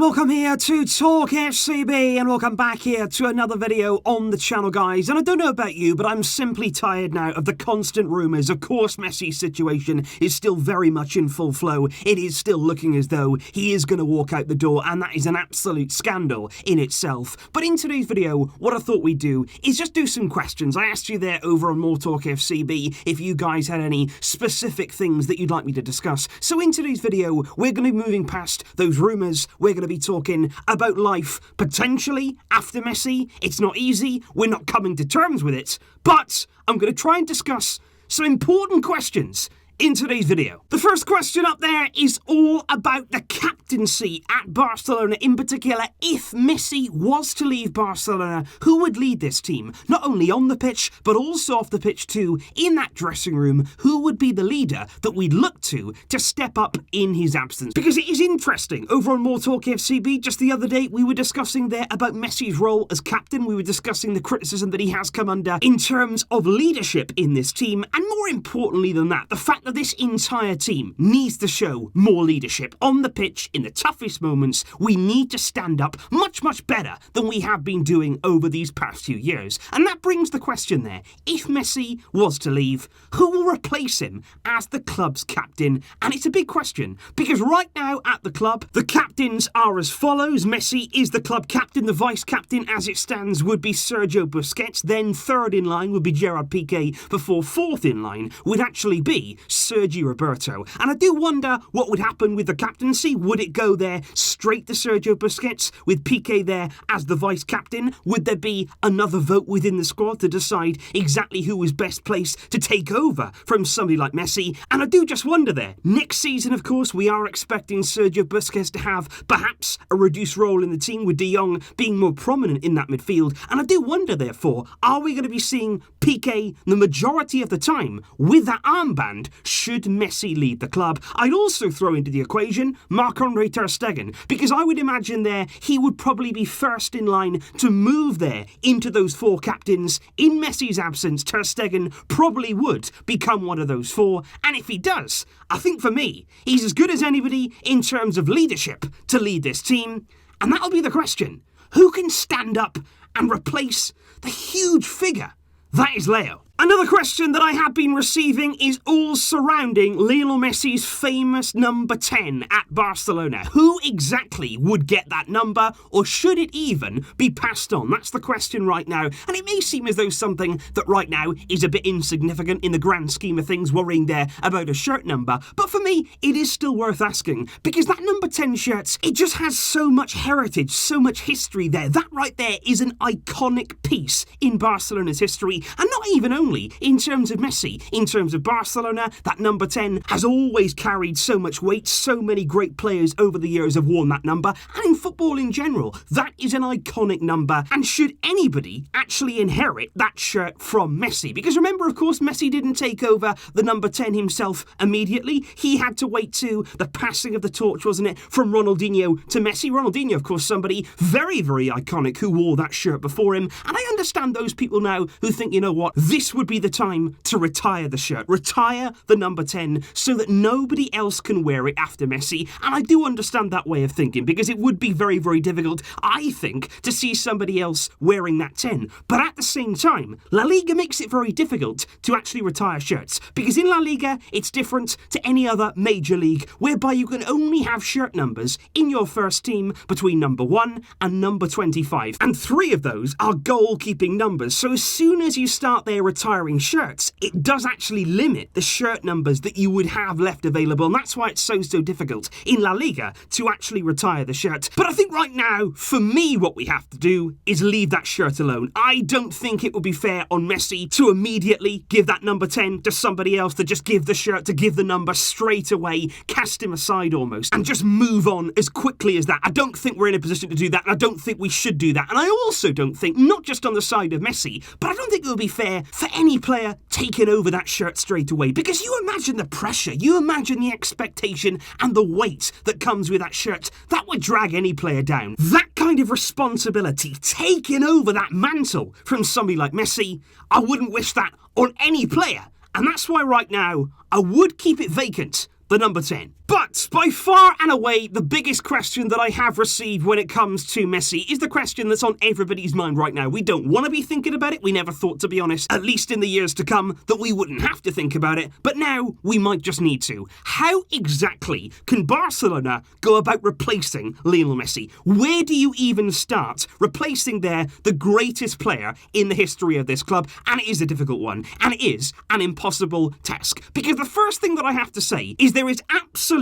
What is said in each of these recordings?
welcome here to TalkFCB, and welcome back here to another video on the channel, guys. And I don't know about you, but I'm simply tired now of the constant rumours. Of course, Messi's situation is still very much in full flow. It is still looking as though he is going to walk out the door, and that is an absolute scandal in itself. But in today's video, what I thought we'd do is just do some questions. I asked you there over on More TalkFCB if you guys had any specific things that you'd like me to discuss. So in today's video, we're going to be moving past those rumours. We're going to be talking about life potentially after Messi. It's not easy. We're not coming to terms with it. But I'm going to try and discuss some important questions in today's video. The first question up there is all about the captaincy at Barcelona. In particular, if Messi was to leave Barcelona, who would lead this team? Not only on the pitch, but also off the pitch too, in that dressing room. Who would be the leader that we'd look to step up in his absence? Because it is interesting. Over on More TalkFCB, just the other day, we were discussing there about Messi's role as captain. We were discussing the criticism that he has come under in terms of leadership in this team. And more importantly than that, the fact that this entire team needs to show more leadership on the pitch in the toughest moments. We need to stand up much, much better than we have been doing over these past few years. And that brings the question there. If Messi was to leave, who will replace him as the club's captain? And it's a big question, because right now at the club, the captains are as follows. Messi is the club captain. The vice captain, as it stands, would be Sergio Busquets. Then third in line would be Gerard Piqué, before fourth in line would actually be Sergio Roberto. And I do wonder what would happen with the captaincy. Would it go there straight to Sergio Busquets with Piqué there as the vice captain? Would there be another vote within the squad to decide exactly who was best placed to take over from somebody like Messi? And I do just wonder there. Next season, of course, we are expecting Sergio Busquets to have perhaps a reduced role in the team, with De Jong being more prominent in that midfield. And I do wonder, therefore, are we going to be seeing Piqué the majority of the time with that armband should Messi lead the club? I'd also throw into the equation Marc-Andre ter Stegen, because I would imagine there he would probably be first in line to move there into those four captains. In Messi's absence, ter Stegen probably would become one of those four, and if he does, I think for me, he's as good as anybody in terms of leadership to lead this team. And that'll be the question. Who can stand up and replace the huge figure that is Leo? Another question that I have been receiving is all surrounding Lionel Messi's famous number 10 at Barcelona. Who exactly would get that number, or should it even be passed on? That's the question right now. And it may seem as though something that right now is a bit insignificant in the grand scheme of things, worrying there about a shirt number. But for me, it is still worth asking, because that number 10 shirt, it just has so much heritage, so much history there. That right there is an iconic piece in Barcelona's history, and not even only in terms of Messi. In terms of Barcelona, that number 10 has always carried so much weight. So many great players over the years have worn that number, and in football in general, that is an iconic number. And should anybody actually inherit that shirt from Messi? Because remember, of course, Messi didn't take over the number 10 himself immediately. He had to wait to the passing of the torch, wasn't it, from Ronaldinho to Messi. Ronaldinho, of course, somebody very, very iconic who wore that shirt before him. And I understand those people now who think, you know what, this would be the time to retire the shirt, retire the number 10, so that nobody else can wear it after Messi. And I do understand that way of thinking, because it would be very, very difficult, I think, to see somebody else wearing that 10. But at the same time, La Liga makes it very difficult to actually retire shirts, because in La Liga, it's different to any other major league, whereby you can only have shirt numbers in your first team between number 1 and number 25. And 3 of those are goalkeeping numbers. So as soon as you start there retiring shirts, it does actually limit the shirt numbers that you would have left available, and that's why it's so difficult in La Liga to actually retire the shirt. But I think right now, for me, what we have to do is leave that shirt alone. I don't think it would be fair on Messi to immediately give that number 10 to somebody else, to just give the shirt, to give the number straight away, cast him aside almost, and just move on as quickly as that. I don't think we're in a position to do that, and I don't think we should do that. And I also don't think, not just on the side of Messi, but I don't think it would be fair for any player taking over that shirt straight away, because you imagine the pressure, you imagine the expectation and the weight that comes with that shirt. That would drag any player down. That kind of responsibility, taking over that mantle from somebody like Messi, I wouldn't wish that on any player. And that's why right now, I would keep it vacant, the number 10. But by far and away, the biggest question that I have received when it comes to Messi is the question that's on everybody's mind right now. We don't want to be thinking about it. We never thought, to be honest, at least in the years to come, that we wouldn't have to think about it. But now we might just need to. How exactly can Barcelona go about replacing Lionel Messi? Where do you even start replacing the greatest player in the history of this club? And it is a difficult one. And it is an impossible task. Because the first thing that I have to say is there is absolutely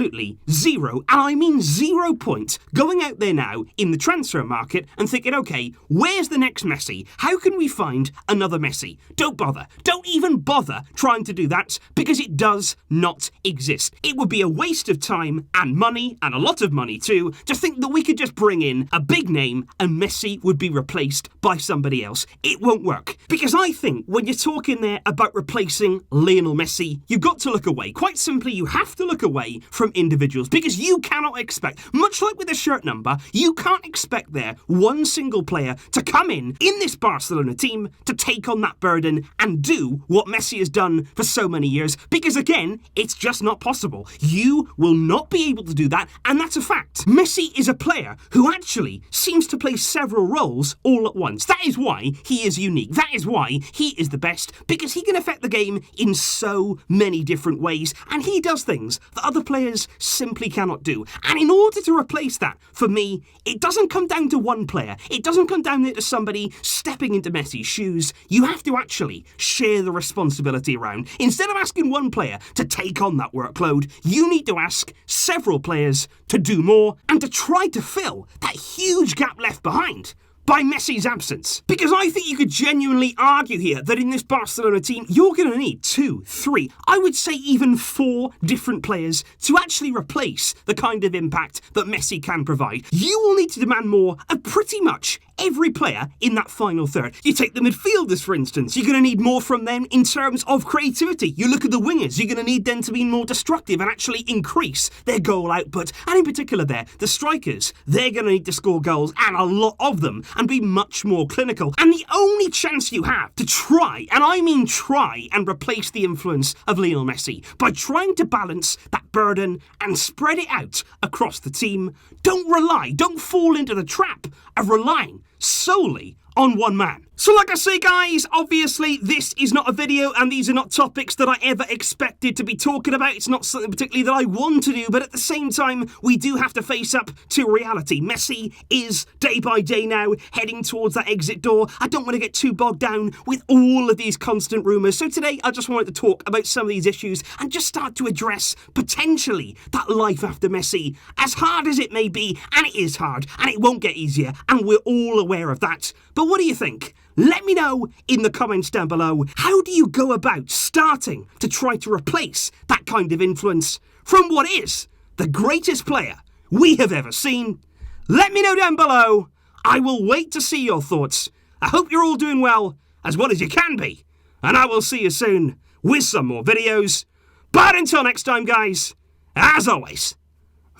zero, and I mean 0 point, going out there now in the transfer market and thinking, okay, where's the next Messi? How can we find another Messi? Don't bother. Don't even bother trying to do that, because it does not exist. It would be a waste of time and money, and a lot of money too, to think that we could just bring in a big name and Messi would be replaced by somebody else. It won't work. Because I think when you're talking there about replacing Lionel Messi, you've got to look away. Quite simply, you have to look away from individuals, because you cannot expect, much like with the shirt number, you can't expect there one single player to come in this Barcelona team to take on that burden and do what Messi has done for so many years, because again, it's just not possible. You will not be able to do that, and that's a fact. Messi is a player who actually seems to play several roles all at once. That is why he is unique. That is why he is the best, because he can affect the game in so many different ways, and he does things that other players simply cannot do. And in order to replace that, for me, it doesn't come down to one player. It doesn't come down to somebody stepping into Messi's shoes. You have to actually share the responsibility around. Instead of asking one player to take on that workload, you need to ask several players to do more and to try to fill that huge gap left behind by Messi's absence. Because I think you could genuinely argue here that in this Barcelona team, you're going to need 2, 3, I would say even 4 different players to actually replace the kind of impact that Messi can provide. You will need to demand more of pretty much every player in that final third. You take the midfielders, for instance, you're going to need more from them in terms of creativity. You look at the wingers, you're going to need them to be more destructive and actually increase their goal output. And in particular there, the strikers, they're going to need to score goals, and a lot of them, and be much more clinical. And the only chance you have to try, and I mean try, and replace the influence of Lionel Messi by trying to balance that burden and spread it out across the team. Don't fall into the trap of relying solely on one man. So like I say, guys, obviously this is not a video and these are not topics that I ever expected to be talking about. It's not something particularly that I want to do, but at the same time, we do have to face up to reality. Messi is day by day now heading towards that exit door. I don't want to get too bogged down with all of these constant rumours. So today, I just wanted to talk about some of these issues and just start to address potentially that life after Messi, as hard as it may be, and it is hard, and it won't get easier, and we're all aware of that. But what do you think? Let me know in the comments down below. How do you go about starting to try to replace that kind of influence from what is the greatest player we have ever seen? Let me know down below. I will wait to see your thoughts. I hope you're all doing well as you can be. And I will see you soon with some more videos. But until next time, guys, as always,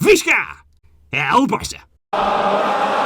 Visca el Barça.